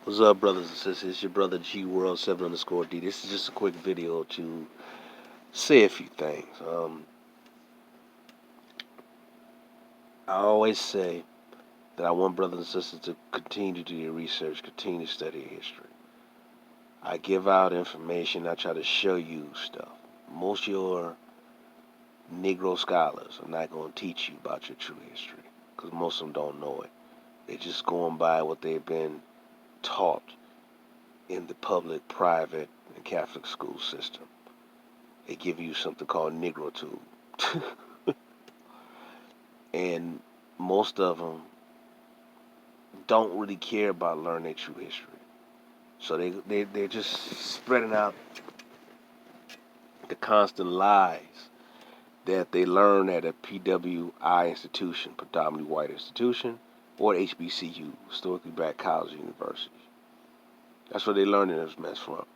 What's up, brothers and sisters? It's your brother G World 7 underscore D. This is just a quick video to say a few things. I always say that I want brothers and sisters to continue to do your research, continue to study history. I give out information, I try to show you stuff. Most of your Negro scholars are not going to teach you about your true history because most of them don't know it. They're just going by what they've been taught in the public, private, and Catholic school system. They give you something called Negro tube. And most of them don't really care about learning their true history. So they're just spreading out the constant lies that they learn at a PWI institution, predominantly white institution, or HBCU, historically black college universities. That's where they learning this mess from.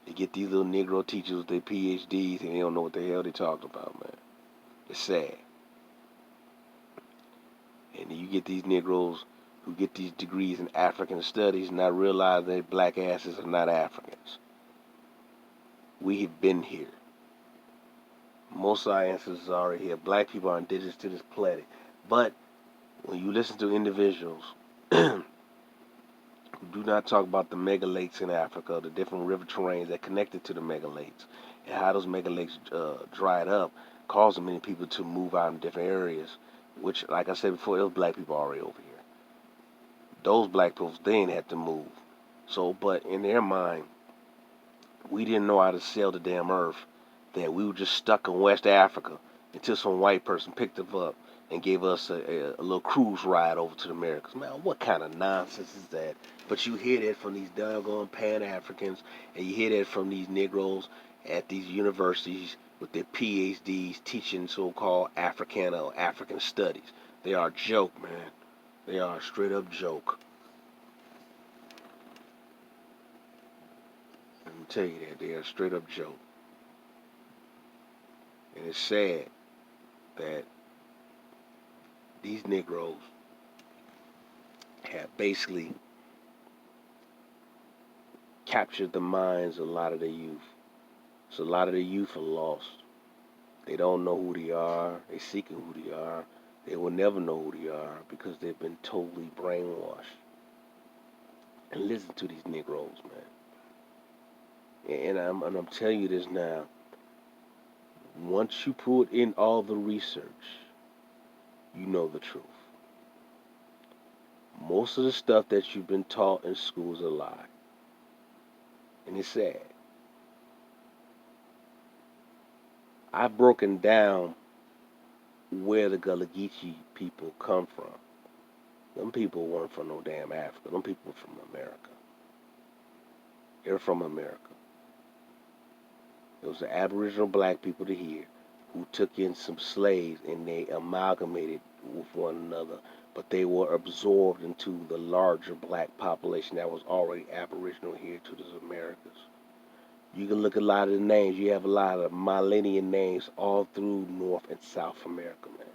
They get these little Negro teachers with their PhDs and they don't know what the hell they talking about, man. It's sad. And you get these Negroes who get these degrees in African studies and not realize that black asses are not Africans. We have been here. Most of our ancestors are already here. Black people are indigenous to this planet. But when you listen to individuals who do not talk about the mega lakes in Africa, the different river terrains that connected to the mega lakes, and how those mega lakes dried up, causing many people to move out in different areas, which, like I said before, there was black people already over here. Those black people then had to move. So, but in their mind, we didn't know how to sail the damn earth. That we were just stuck in West Africa until some white person picked us up and gave us a little cruise ride over to the Americas. Man, what kind of nonsense is that? But you hear that from these doggone Pan-Africans, and you hear that from these Negroes at these universities with their PhDs teaching so-called Africana or African studies. They are a joke, man. They are a straight-up joke. Let me tell you that. They are a straight-up joke. And it's sad that these Negroes have basically captured the minds of a lot of the youth. So a lot of the youth are lost. They don't know who they are. They're seeking who they are. They will never know who they are because they've been totally brainwashed. And listen to these Negroes, man. And I'm telling you this now. Once you put in all the research, you know the truth. Most of the stuff that you've been taught in school is a lie. And it's sad. I've broken down where the Gullah Geechee people come from. Them people weren't from no damn Africa. Them people were from America. They're from America. It was the Aboriginal black people to here who took in some slaves and they amalgamated with one another, but they were absorbed into the larger black population that was already Aboriginal here to the Americas. You can look at a lot of the names. You have a lot of millennial names all through North and South America, man.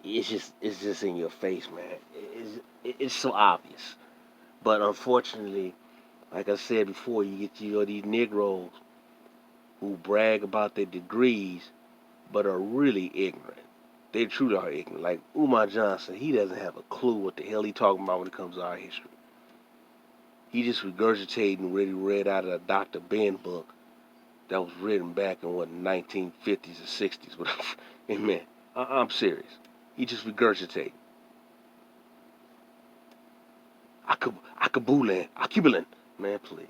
It's just in your face, man. It's so obvious. But unfortunately, like I said before, you get these Negroes who brag about their degrees, but are really ignorant. They truly are ignorant. Like Umar Johnson, he doesn't have a clue what the hell he talking about when it comes to our history. He just regurgitating what he read out of a Dr. Ben book that was written back in what 1950s or 60s. Whatever. And man, I'm serious. He just regurgitating. Akabulan, Akibulan. Man, please.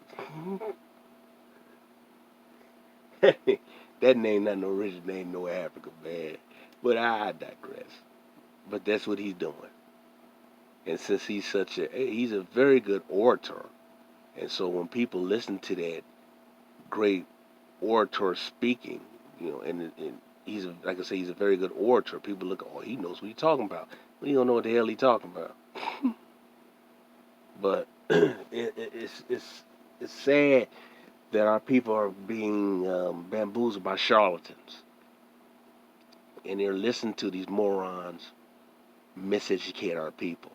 That name not no original name, no Africa, man. But I digress. But that's what he's doing. And since he's a very good orator, and so when people listen to that great orator speaking, and like I say, he's a very good orator. People look, oh, he knows what he's talking about. Well, he don't know what the hell he's talking about. But it's sad that our people are being bamboozled by charlatans, and they're listening to these morons miseducate our people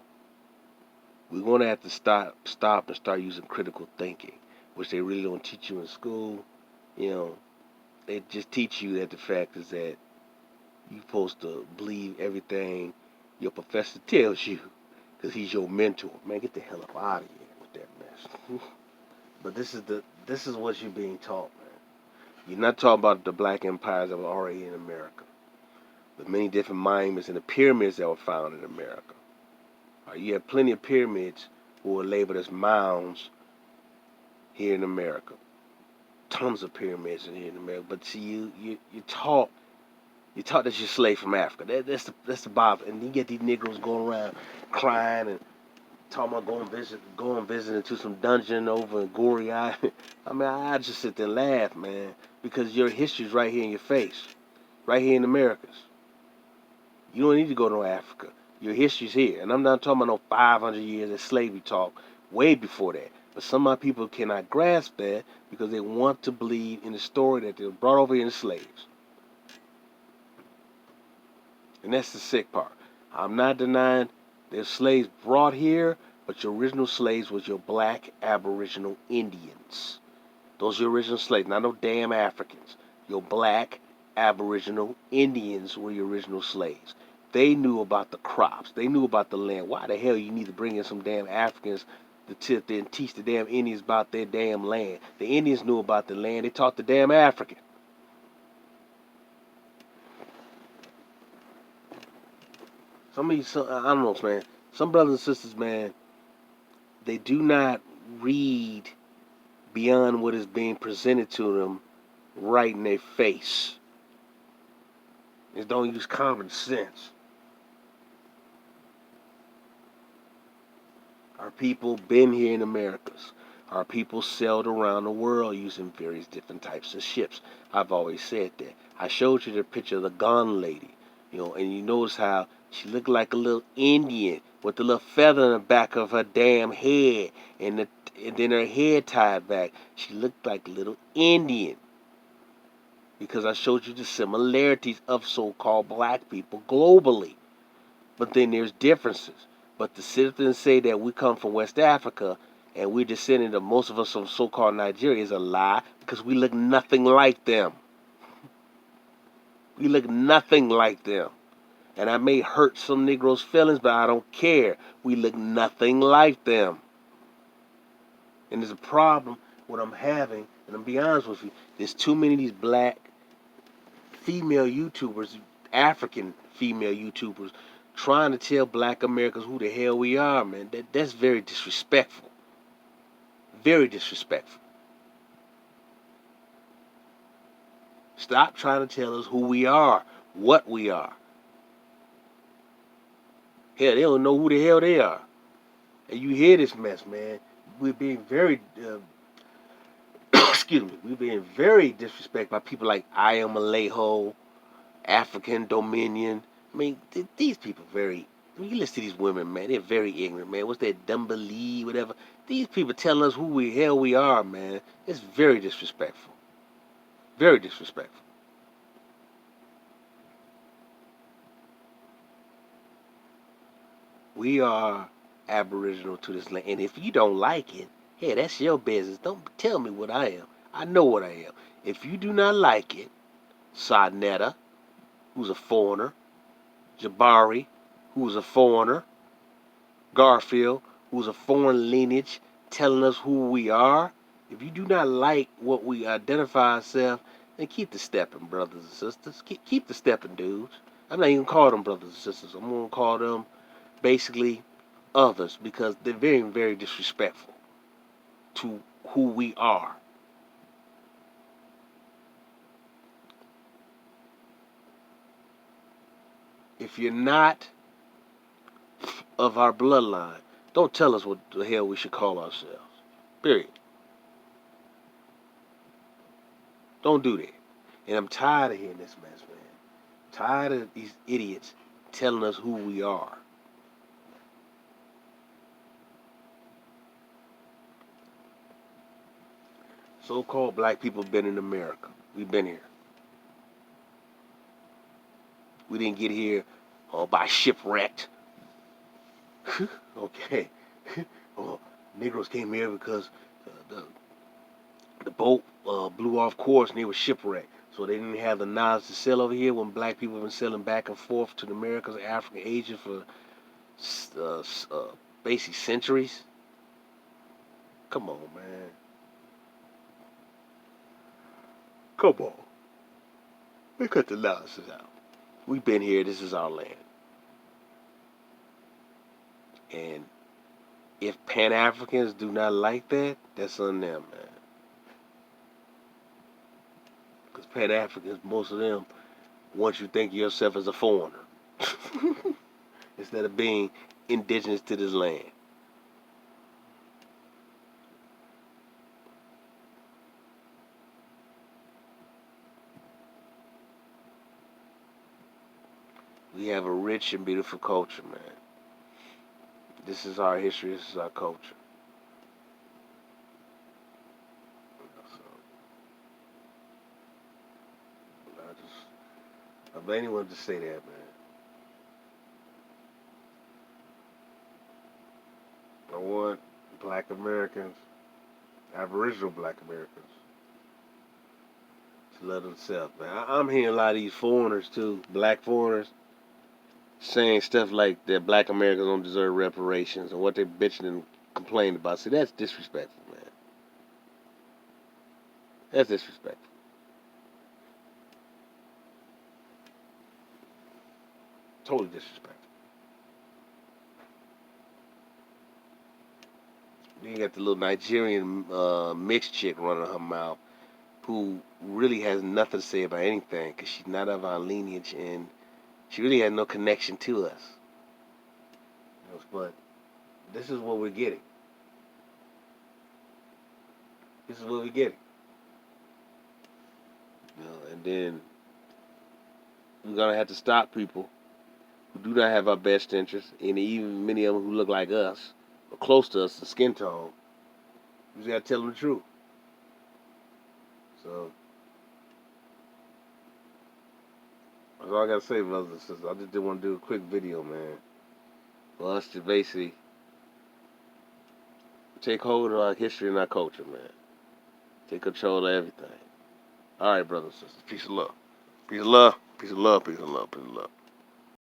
We're going to have to stop and start using critical thinking, which they really don't teach you in school. You know, they just teach you that the fact is that you're supposed to believe everything your professor tells you because he's your mentor. Man, get the hell up out of here with that mess. But this is what you're being taught, man. You're not talking about the black empires that were already in America, the many different monuments and the pyramids that were found in America. You have plenty of pyramids who were labeled as mounds here in America. Tons of pyramids in here in America. But see, you taught that you're slave from Africa. That's the bottom. And you get these Negroes going around crying and talking about going visiting to some dungeon over in Gory Island. I mean, I just sit there and laugh, man, because your history's right here in your face, right here in the Americas. You don't need to go to Africa. Your history's here. And I'm not talking about no 500 years of slavery talk, way before that. But some of my people cannot grasp that because they want to believe in the story that they were brought over here as slaves. And that's the sick part. I'm not denying there's slaves brought here, but your original slaves was your black Aboriginal Indians. Those are your original slaves, not no damn Africans. Your black Aboriginal Indians were your original slaves. They knew about the crops. They knew about the land. Why the hell you need to bring in some damn Africans to teach the damn Indians about their damn land? The Indians knew about the land. They taught the damn African. I don't know, man. Some brothers and sisters, man, they do not read beyond what is being presented to them right in their face. They don't use common sense. Our people been here in Americas. Our people sailed around the world using various different types of ships. I've always said that. I showed you the picture of the Gone Lady, and you notice how she looked like a little Indian with a little feather in the back of her damn head, and then her hair tied back. She looked like a little Indian because I showed you the similarities of so-called black people globally. But then there's differences. But to sit up and say that we come from West Africa and we're descended of most of us from so-called Nigeria is a lie because we look nothing like them. We look nothing like them. And I may hurt some Negroes' feelings, but I don't care. We look nothing like them. And there's a problem what I'm having, and I'm be honest with you, there's too many of these black female YouTubers, African female YouTubers, trying to tell black Americans who the hell we are, man. That's very disrespectful. Very disrespectful. Stop trying to tell us who we are, what we are. Hell, they don't know who the hell they are. And you hear this mess, man. We're being very, excuse me, we're being very disrespected by people like I Am Alejo, African Dominion. I mean, these people very. When you listen to these women, man, they're very ignorant, man. What's that, Dumbalee, whatever? These people telling us who the hell we are, man. It's very disrespectful. Very disrespectful. We are Aboriginal to this land, and if you don't like it, hey, that's your business. Don't tell me what I am. I know what I am. If you do not like it, Sarnetta, who's a foreigner, Jabari, who's a foreigner, Garfield, who's a foreign lineage, telling us who we are. If you do not like what we identify ourselves, then keep the stepping, brothers and sisters. Keep the stepping, dudes. I'm not even calling them brothers and sisters. I'm going to call them basically others because they're very, very disrespectful to who we are. If you're not of our bloodline, don't tell us what the hell we should call ourselves. Period. Don't do that. And I'm tired of hearing this mess, man. Tired of these idiots telling us who we are. So-called black people have been in America. We've been here. We didn't get here by shipwrecked. Okay. Negroes came here because the boat blew off course and they were shipwrecked. So they didn't have the knowledge to sail over here when black people have been sailing back and forth to the Americas, Africa, Asia for uh, uh, basically centuries. Come on, man. Come on. We cut the nonsense out. We've been here. This is our land. And if Pan Africans do not like that, that's on them, man. Because Pan Africans, most of them, want you to think of yourself as a foreigner instead of being indigenous to this land. We have a rich and beautiful culture, man. This is our history. This is our culture. So, I blame anyone to say that, man. I want black Americans, Aboriginal black Americans, to love themselves, man. I'm hearing a lot of these foreigners, too, black foreigners, saying stuff like that black Americans don't deserve reparations and what they're bitching and complaining about. See, that's disrespectful, man. That's disrespectful. Totally disrespectful. Then you got the little Nigerian mixed chick running her mouth who really has nothing to say about anything because she's not of our lineage and she really had no connection to us. But this is what we're getting. This is what we're getting. And then we're gonna have to stop people who do not have our best interests, and even many of them who look like us or close to us, the skin tone. We just gotta tell them the truth. So that's all I gotta say, brothers and sisters. I just did want to do a quick video, man, for us to basically take hold of our history and our culture, man. Take control of everything. All right, brothers and sisters. Peace of love. Peace of love. Peace of love. Peace of love. Peace of love.